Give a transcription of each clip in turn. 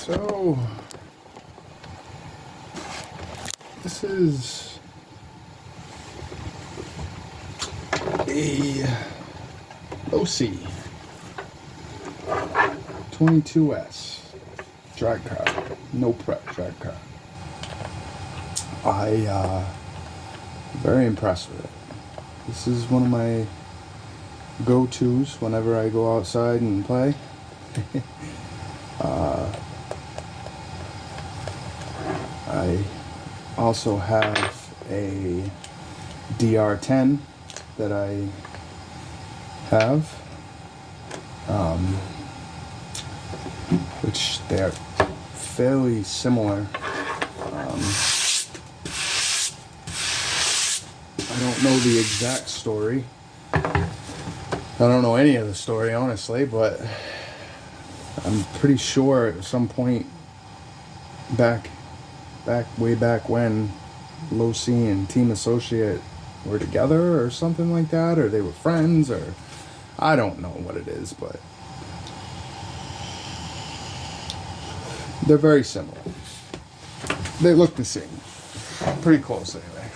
So this is a OC 22S drag car, no prep drag car. Very impressed with it. This is one of my go-tos whenever I go outside and play. I also have a Dr10 that I have, which they're fairly similar. I don't know the exact story. I don't know any of the story, honestly, but I'm pretty sure at some point way back when Low-C and Team Associate were together or something like that, or they were friends, or I don't know what it is, but they're very similar. They look the same. Pretty close anyway.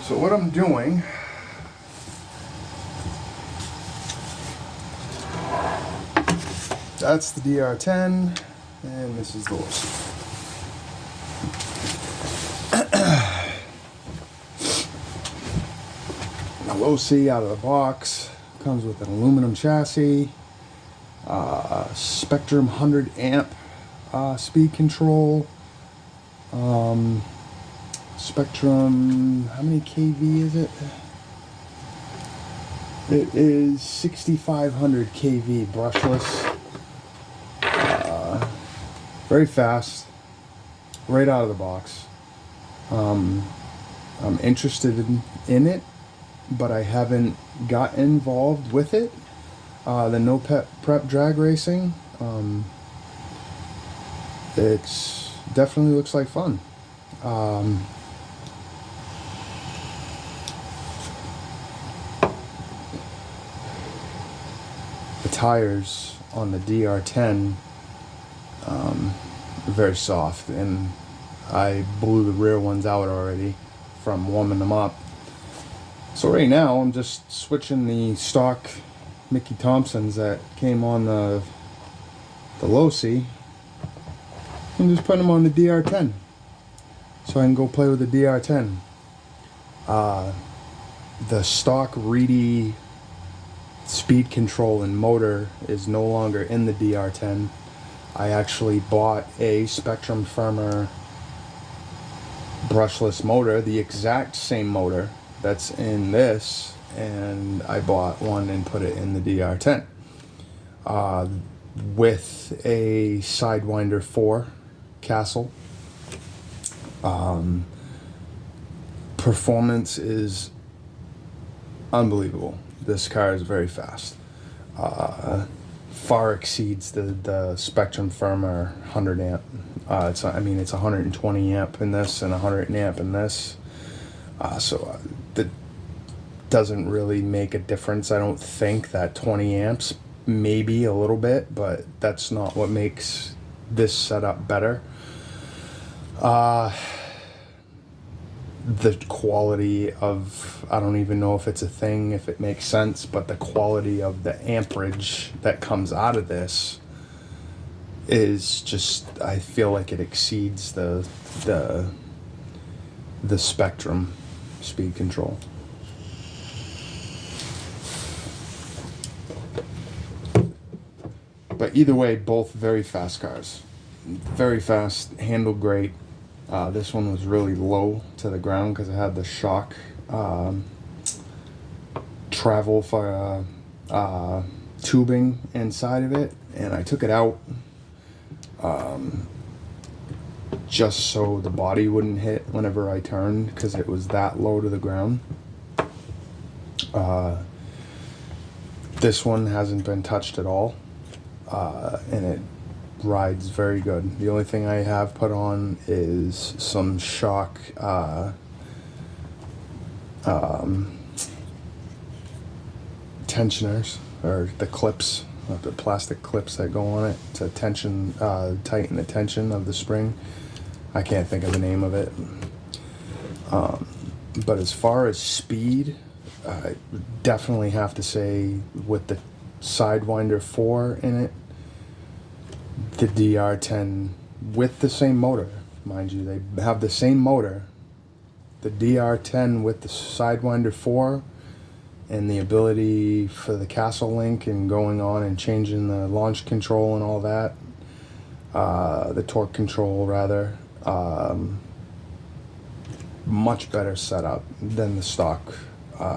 So what I'm doing, that's the Dr10, and this is the Low-C. The Low-C out of the box comes with an aluminum chassis, Spectrum 100 amp speed control, Spectrum, how many kV is it? It is 6,500 kV brushless. Very fast, right out of the box. I'm interested in it, but I haven't got involved with it. The no prep drag racing. It's definitely looks like fun. The tires on the Dr10 are very soft, and I blew the rear ones out already from warming them up. So right now I'm just switching the stock Mickey Thompsons that came on the Low-C and just putting them on the Dr10 so I can go play with the Dr10. The stock Reedy speed control and motor is no longer in the Dr10. I actually bought a Spectrum Firmer brushless motor, the exact same motor that's in this, and I bought one and put it in the Dr10 with a Sidewinder 4 Castle. Performance is unbelievable. This car is very fast. Far exceeds the Spectrum Firmer 100 amp. It's 120 amp in this and 100 amp in this. So that doesn't really make a difference. I don't think that 20 amps, maybe a little bit, but that's not what makes this setup better. The quality of, I don't even know if it's a thing, if it makes sense, but the quality of the amperage that comes out of this is just, I feel like it exceeds the Spectrum speed control. But either way, both very fast cars. Very fast, handle great. This one was really low to the ground because it had the shock travel for tubing inside of it, and I took it out just so the body wouldn't hit whenever I turned, because it was that low to the ground. This one hasn't been touched at all, and it rides very good. The only thing I have put on is some shock tensioners, or the clips the plastic clips that go on it to tighten the tension of the spring. I can't think of the name of it. But as far as speed, I definitely have to say with the Sidewinder 4 in it, the DR10 with the same motor, mind you, they have the same motor. The DR10 with the Sidewinder 4 and the ability for the Castle Link and going on and changing the launch control and all that, the torque control rather, much better setup than the stock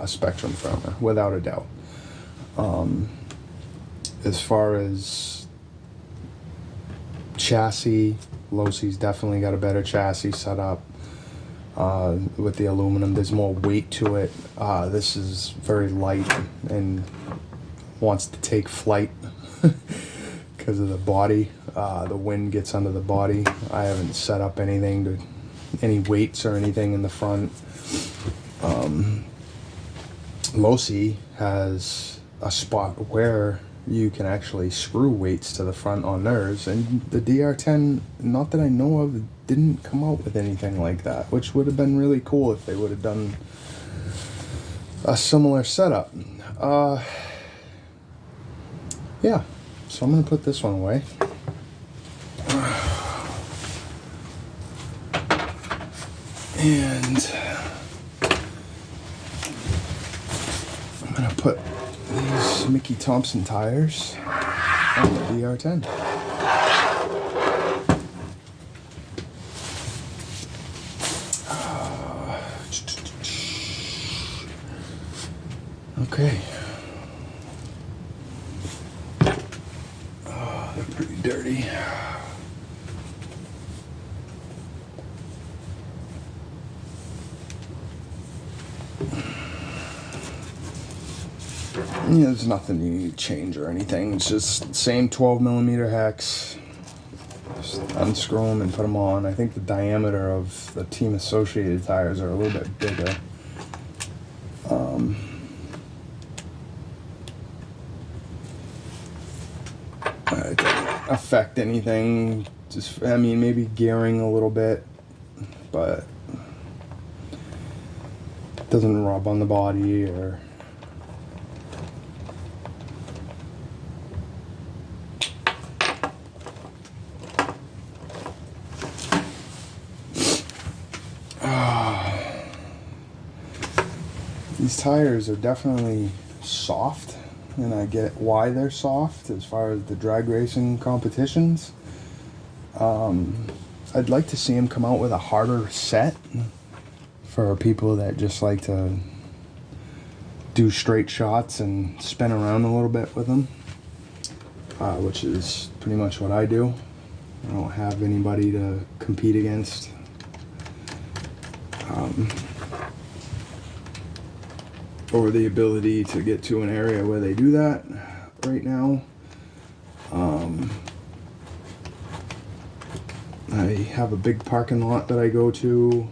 Spectrum firmware, without a doubt. As far as chassis, Losi's definitely got a better chassis setup. With the aluminum, there's more weight to it. This is very light and wants to take flight because of the body. The wind gets under the body. I haven't set up any weights or anything in the front. Losi has a spot where you can actually screw weights to the front on theirs, and the DR10, not that I know of, didn't come out with anything like that, which would have been really cool if they would have done a similar setup. Yeah, so I'm gonna put this one away. And I'm gonna put these Mickey Thompson tires on the DR10. Okay. Oh, they're pretty dirty. Yeah, there's nothing you need to change or anything. It's just same 12mm hex. Just unscrew them and put them on. I think the diameter of the Team Associated tires are a little bit bigger. It doesn't affect anything. Just, I mean, maybe gearing a little bit, but it doesn't rub on the body or. These tires are definitely soft, and I get why they're soft as far as the drag racing competitions. I'd like to see them come out with a harder set for people that just like to do straight shots and spin around a little bit with them, which is pretty much what I do. I don't have anybody to compete against. Or the ability to get to an area where they do that right now. I have a big parking lot that I go to,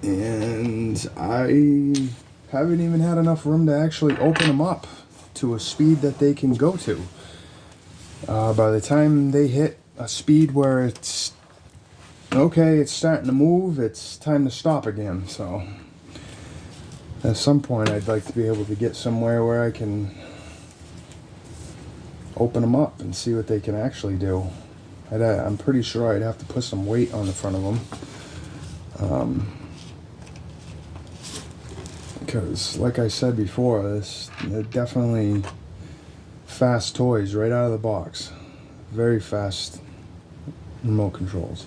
and I haven't even had enough room to actually open them up to a speed that they can go to. By the time they hit a speed where it's okay, it's starting to move, it's time to stop again. So at some point I'd like to be able to get somewhere where I can open them up and see what they can actually do. I'm pretty sure I'd have to put some weight on the front of them. Because like I said before, they're definitely fast toys right out of the box. Very fast remote controls.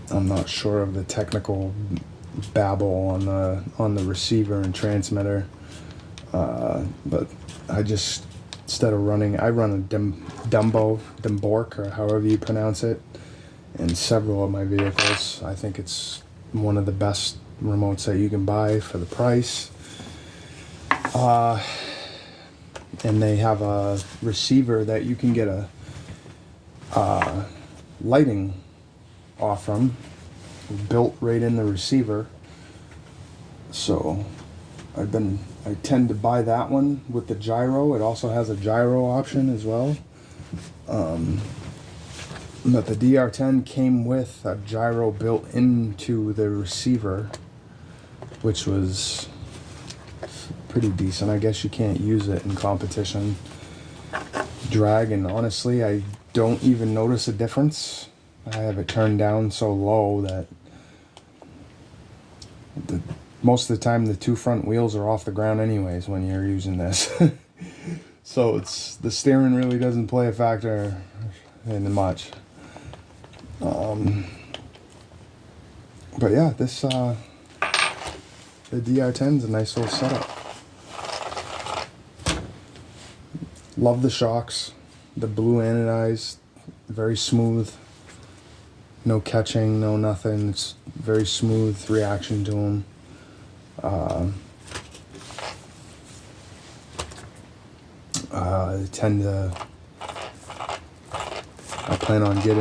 I'm not sure of the technical babble on the receiver and transmitter, but I just, instead of running, I run a Dembork, or however you pronounce it, in several of my vehicles. I think it's one of the best remotes that you can buy for the price. And they have a receiver that you can get a lighting off from, built right in the receiver. So I tend to buy that one with the gyro. It also has a gyro option as well. But the DR10 came with a gyro built into the receiver, which was pretty decent. I guess you can't use it in competition drag, and honestly, I don't even notice a difference. I have it turned down so low that most of the time the two front wheels are off the ground anyways when you're using this. So the steering really doesn't play a factor in much. But yeah, the DR10 is a nice little setup. Love the shocks, the blue anodized, very smooth. No catching, no nothing. It's very smooth reaction to them. I plan on getting